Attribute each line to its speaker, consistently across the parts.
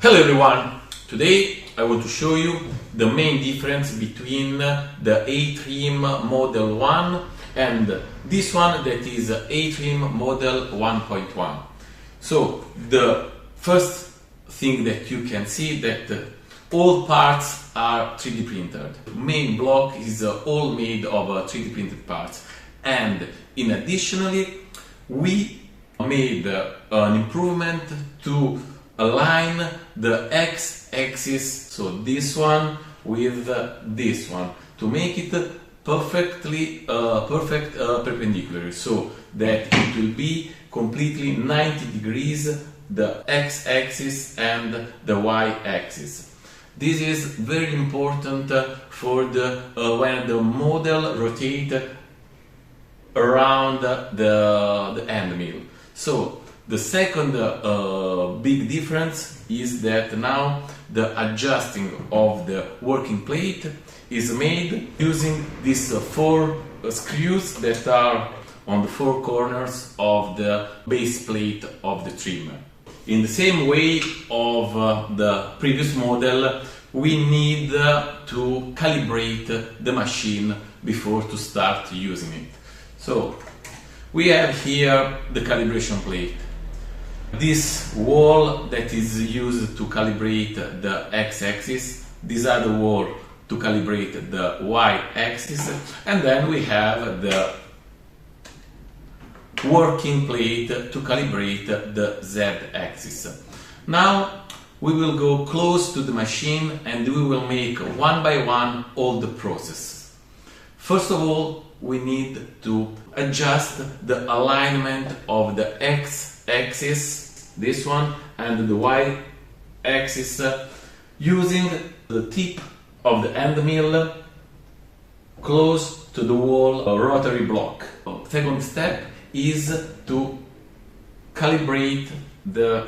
Speaker 1: Hello everyone! Today I want to show you the main difference between the AiTrim Model 1 and this one that is AiTrim Model 1.1. So the first thing that you can see that all parts are 3D printed. The main block is all made of 3D printed parts, and in additionally we made an improvement to align the x-axis, so this one with this one, to make it perfect perpendicular, so that it will be completely 90 degrees the x-axis and the y-axis. This is very important for the when the model rotates around the end mill. So the second big difference is that now the adjusting of the working plate is made using these 4 screws that are on the 4 corners of the base plate of the trimmer. In the same way of the previous model, we need to calibrate the machine before to start using it. So we have here the calibration plate. This wall that is used to calibrate the x-axis, this other wall to calibrate the y-axis, and then we have the working plate to calibrate the z-axis. Now we will go close to the machine and we will make one by one all the process. First of all, we need to adjust the alignment of the x-axis, this one, and the y-axis using the tip of the end mill close to the wall rotary block. Second step is to calibrate to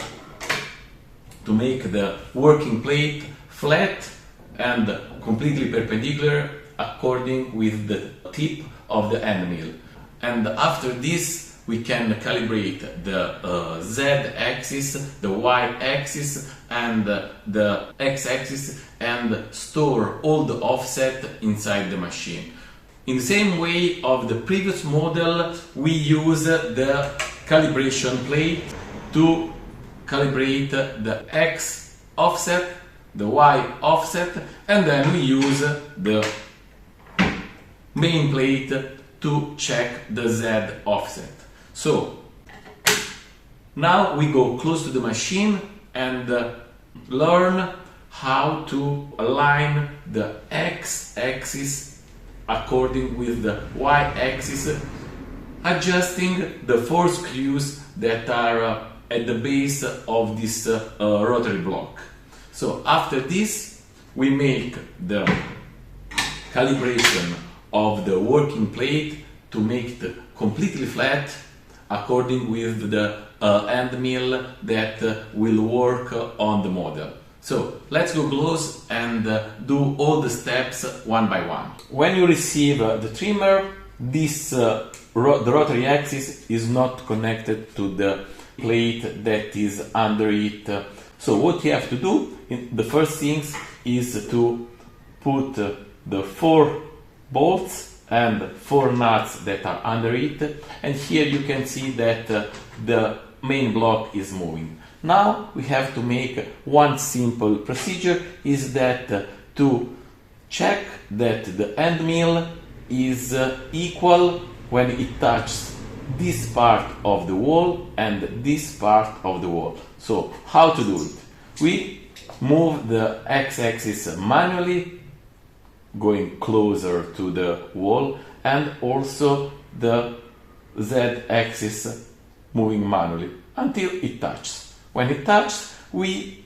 Speaker 1: make the working plate flat and completely perpendicular according with the tip of the end mill. And after this we can calibrate the z-axis, the y-axis and the x-axis and store all the offset inside the machine. In the same way of the previous model, we use the calibration plate to calibrate the x offset, the y offset, and then we use the main plate to check the z offset. So now we go close to the machine and learn how to align the x-axis according with the y-axis, adjusting the 4 screws that are at the base of this rotary block. So after this we make the calibration of the working plate to make it completely flat according with the end mill that will work on the model. So let's go close and do all the steps one by one. When you receive the trimmer, this the rotary axis is not connected to the plate that is under it. So what you have to do, the first things is to put the 4 bolts and 4 nuts that are under it, and here you can see that the main block is moving. Now we have to make one simple procedure, is that to check that the end mill is equal when it touches this part of the wall and this part of the wall. So how to do it? We move the x-axis manually, going closer to the wall, and also the z-axis moving manually until it touches. When it touches, we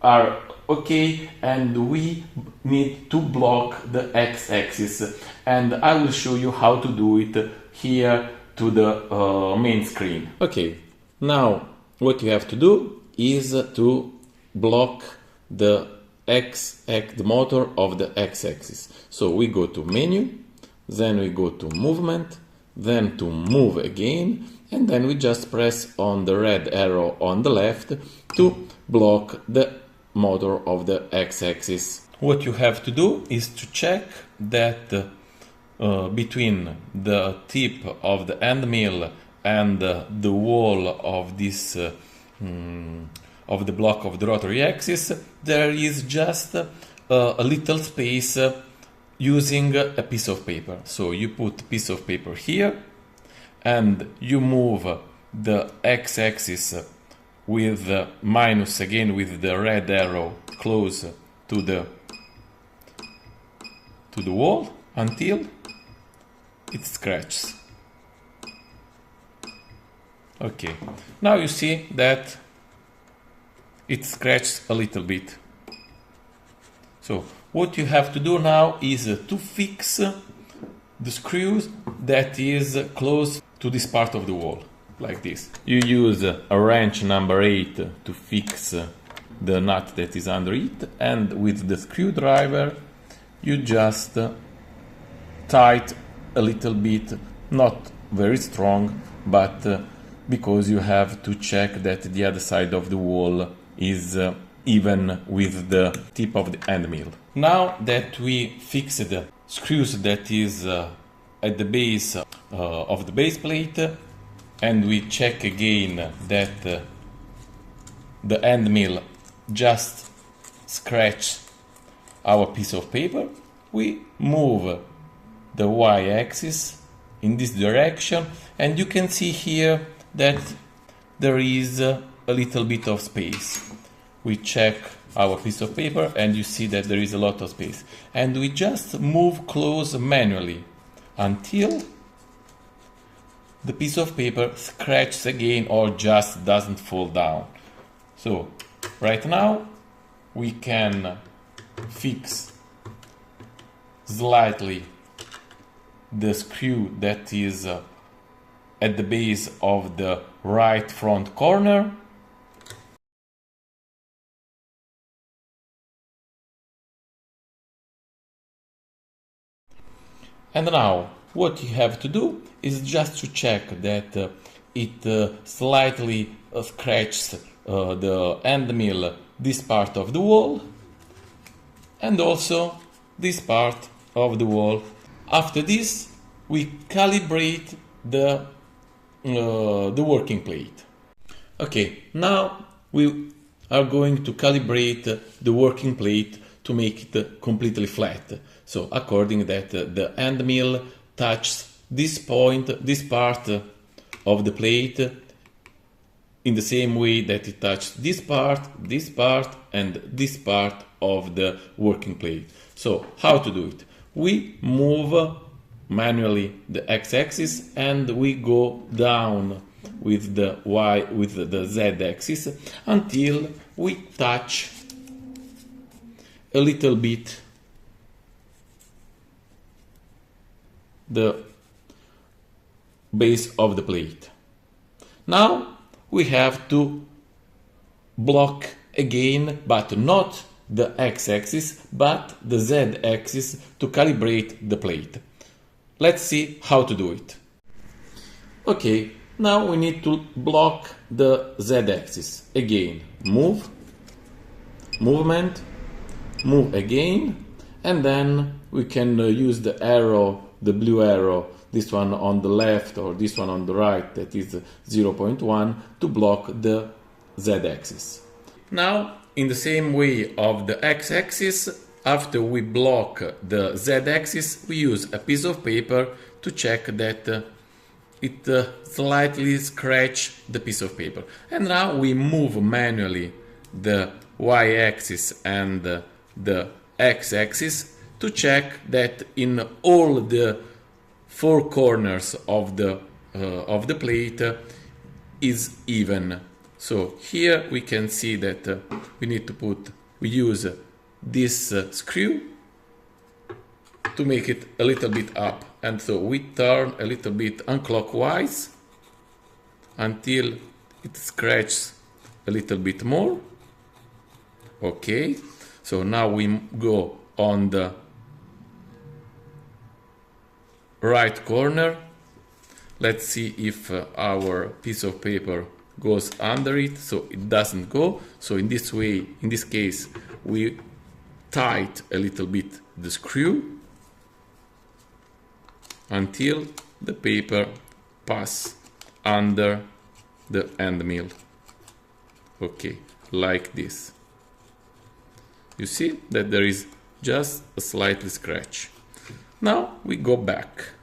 Speaker 1: are okay and we need to block the x-axis, and I will show you how to do it here to the main screen. Okay, now what you have to do is to block the motor of the x-axis. So we go to menu, then we go to movement, then to move again, and then we just press on the red arrow on the left to block the motor of the x-axis. What you have to do is to check that between the tip of the end mill and the wall of this of the block of the rotary axis, there is just a little space using a piece of paper. So you put a piece of paper here and you move the x-axis with minus again with the red arrow close to the wall until it scratches. Okay, now you see that it scratches a little bit. So what you have to do now is to fix the screws that is close to this part of the wall, like this. You use a wrench number 8 to fix the nut that is under it, and with the screwdriver you just tight a little bit, not very strong, but because you have to check that the other side of the wall is even with the tip of the end mill. Now that we fixed the screws that is at the base of the base plate, and we check again that the end mill just scratch our piece of paper, we move the y-axis in this direction, and you can see here that there is a little bit of space. We check our piece of paper and you see that there is a lot of space, and we just move close manually until the piece of paper scratches again or just doesn't fall down. So right now we can fix slightly the screw that is at the base of the right front corner. And now what you have to do is just to check that it slightly scratches the end mill, this part of the wall, and also this part of the wall. After this, we calibrate the working plate. Okay, now we are going to calibrate the working plate to make it completely flat. So according that the end mill touches this point, this part of the plate in the same way that it touches this part, and this part of the working plate. So how to do it? We move manually the x-axis and we go down with the z-axis until we touch a little bit the base of the plate. Now we have to block again, but not the x-axis, but the z-axis to calibrate the plate. Let's see how to do it. Okay, now we need to block the z-axis. Again, move, movement, move again, and then we can use the arrow, the blue arrow, this one on the left or this one on the right, that is 0.1, to block the z-axis. Now, in the same way of the x-axis, after we block the z-axis, we use a piece of paper to check that it slightly scratch the piece of paper. And now we move manually the y-axis and the x-axis to check that in all the four corners of the plate is even. So here we can see that we use this screw to make it a little bit up, and so we turn a little bit unclockwise until it scratches a little bit more. Okay, so now we go on the right corner. Let's see if our piece of paper goes under it, so it doesn't go. So in this way, in this case, we tight a little bit the screw until the paper pass under the end mill. Okay, like this. You see that there is just a slightly scratch. Now we go back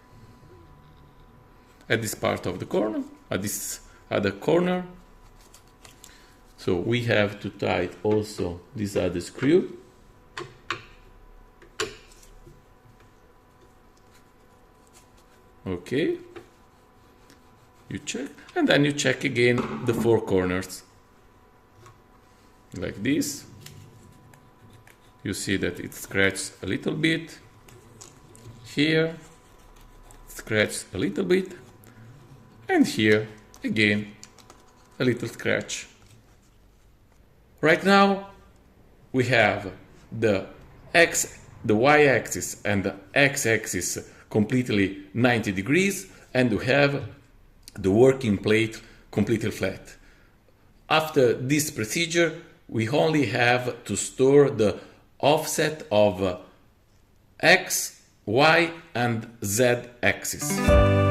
Speaker 1: at this part of the corner, at this other corner. So we have to tighten also this other screw. Okay, you check, and then you check again the four corners, like this. You see that it scratches a little bit, here, scratch a little bit, and here, again, a little scratch. Right now, we have the y-axis and the x-axis completely 90 degrees, and we have the working plate completely flat. After this procedure, we only have to store the offset of x, y, and z axis.